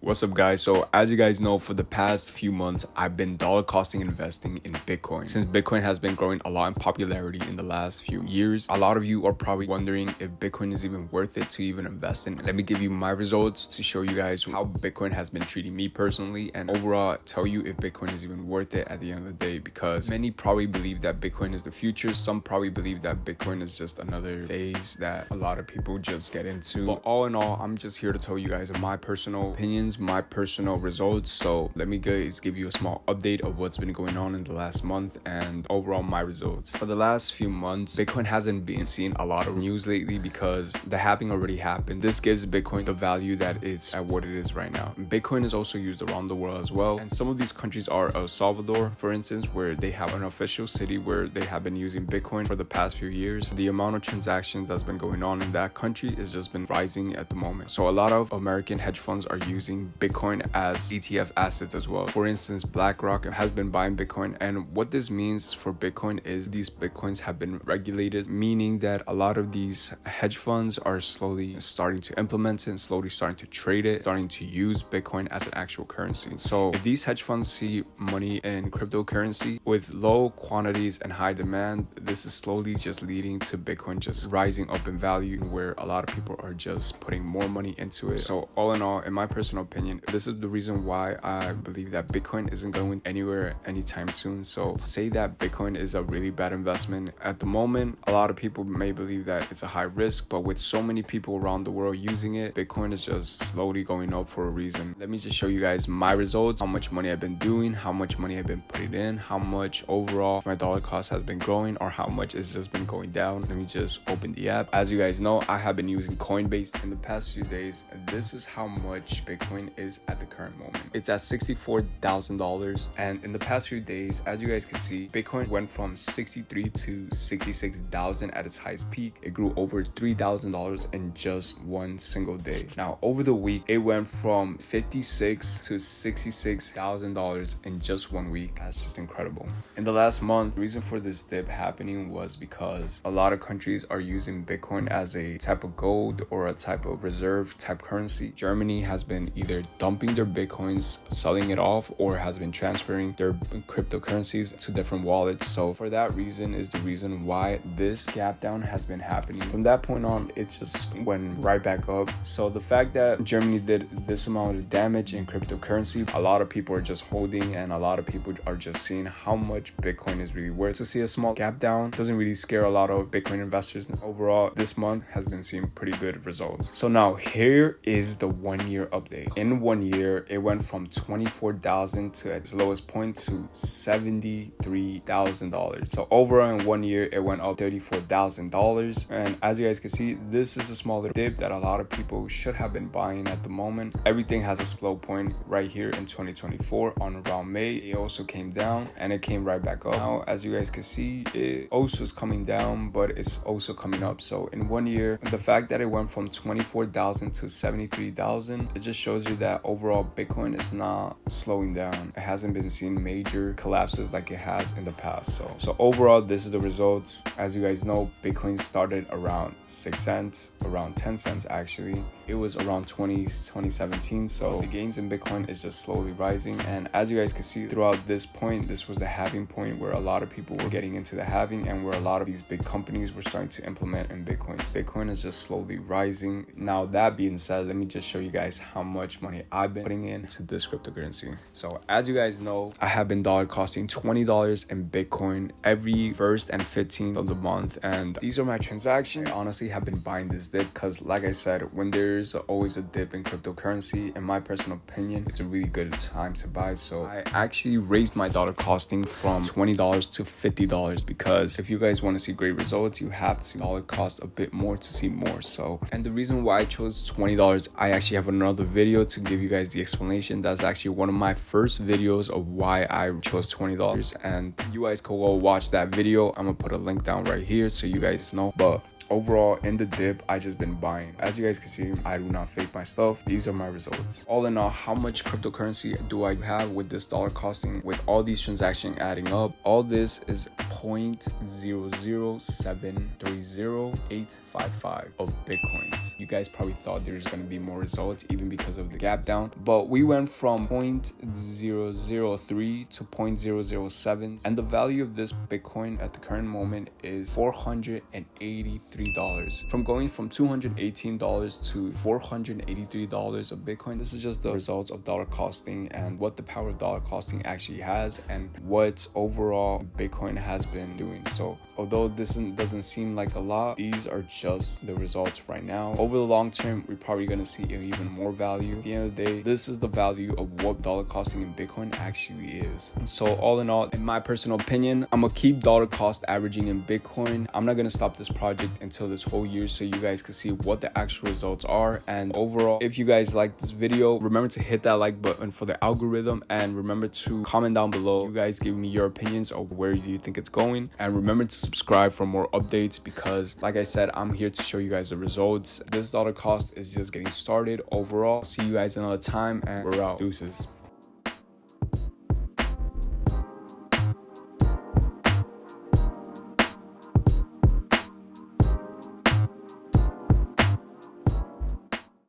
What's up, guys? So as you guys know, for the past few months I've been dollar costing investing in Bitcoin. Since Bitcoin has been growing a lot in popularity in the last few years, a lot of you are probably wondering if Bitcoin is even worth it to even invest in. Let me give you my results to show you guys how Bitcoin has been treating me personally, and overall tell you if Bitcoin is even worth it at the end of the day, because many probably believe that Bitcoin is the future. Some probably believe that Bitcoin is just another phase that a lot of people just get into. But all in all, I'm just here to tell you guys my personal opinions, my personal results. So let me guys give you a small update of what's been going on in the last month and overall my results. For the last few months, Bitcoin hasn't been seeing a lot of news lately because the halving already happened. This gives Bitcoin the value that it's at what it is right now. Bitcoin is also used around the world as well, and some of these countries are El Salvador, for instance, where they have an official city where they have been using Bitcoin for the past few years. The amount of transactions that's been going on in that country has just been rising at the moment. So a lot of American hedge funds are using Bitcoin as ETF assets as well. For instance, BlackRock has been buying Bitcoin, and what this means for Bitcoin is these Bitcoins have been regulated, meaning that a lot of these hedge funds are slowly starting to implement it and slowly starting to trade it, starting to use Bitcoin as an actual currency. So if these hedge funds see money in cryptocurrency with low quantities and high demand, this is slowly just leading to Bitcoin just rising up in value, where a lot of people are just putting more money into it. So all in all, in my personal opinion, this is the reason why I believe that Bitcoin isn't going anywhere anytime soon. So to say that Bitcoin is a really bad investment at the moment, a lot of people may believe that it's a high risk, but with so many people around the world using it, Bitcoin is just slowly going up for a reason. Let me just show you guys my results, how much money I've been doing, how much money I've been putting in, how much overall my dollar cost has been growing, or how much it's just been going down. Let me just open the app. As you guys know, I have been using Coinbase in the past few days, and this is how much Bitcoin is at the current moment. It's at $64,000, and in the past few days, as you guys can see, Bitcoin went from 63 to 66,000 at its highest peak. It grew over $3,000 in just one single day. Now over the week, it went from 56 to $66,000 in just 1 week. That's just incredible. In the last month, the reason for this dip happening was because a lot of countries are using Bitcoin as a type of gold or a type of reserve type currency. Germany has been either dumping their Bitcoins, selling it off, or has been transferring their cryptocurrencies to different wallets. So for that reason is the reason why this gap down has been happening. From that point on, it just went right back up. So the fact that Germany did this amount of damage in cryptocurrency, a lot of people are just holding, and a lot of people are just seeing how much Bitcoin is really worth. To see a small gap down doesn't really scare a lot of Bitcoin investors. Overall, this month has been seeing pretty good results. So now here is the 1 year update. In 1 year, it went from 24,000 to its lowest point to $73,000. So overall in 1 year, it went up $34,000. And as you guys can see, this is a smaller dip that a lot of people should have been buying at the moment. Everything has a slow point right here in 2024 on around May. It also came down and it came right back up. Now, as you guys can see, it also is coming down, but it's also coming up. So in 1 year, the fact that it went from 24,000 to 73,000, it just shows you that overall Bitcoin is not slowing down. It hasn't been seeing major collapses like it has in the past. So overall, this is the results. As you guys know, Bitcoin started around 6 cents, around 10 cents actually. It was around 2017. So the gains in Bitcoin is just slowly rising. And as you guys can see, throughout this point, this was the halving point where a lot of people were getting into the halving, and where a lot of these big companies were starting to implement in Bitcoin. Bitcoin is just slowly rising. Now that being said, let me just show you guys how much money I've been putting into this cryptocurrency. So as you guys know, I have been dollar costing $20 in Bitcoin every 1st and 15th of the month, and these are my transactions. I honestly have been buying this dip because, like I said, when there's always a dip in cryptocurrency, in my personal opinion, it's a really good time to buy. So I actually raised my dollar costing from $20 to $50, because if you guys want to see great results, you have to dollar cost a bit more to see more. So, and the reason why I chose $20, I actually have another video to give you guys the explanation. That's actually one of my first videos of why I chose $20, and you guys can go watch that video. I'm gonna put a link down right here so you guys know. But overall in the dip, I just been buying. As you guys can see, I do not fake my stuff. These are my results. All in all, how much cryptocurrency do I have with this dollar costing, with all these transactions adding up? All this is 0.00730,855 of Bitcoins. You guys probably thought there's going to be more results even because of the gap down, but we went from 0.003 to 0.007, and the value of this Bitcoin at the current moment is $483. From going from $218 to $483 of Bitcoin, this is just the results of dollar costing and what the power of dollar costing actually has and what overall Bitcoin has been doing. So although this doesn't seem like a lot, these are just the results right now. Over the long term, we're probably going to see even more value. At the end of the day, this is the value of what dollar costing in Bitcoin actually is. So all in all, in my personal opinion, I'm gonna keep dollar cost averaging in Bitcoin. I'm not gonna stop this project until this whole year so you guys can see what the actual results are. And overall, if you guys like this video, remember to hit that like button for the algorithm, and remember to comment down below. You guys give me your opinions of where you think it's going, and remember to subscribe for more updates because like I said, I'm here to show you guys the results. This dollar cost is just getting started. Overall, see you guys another time, and we're out. Deuces.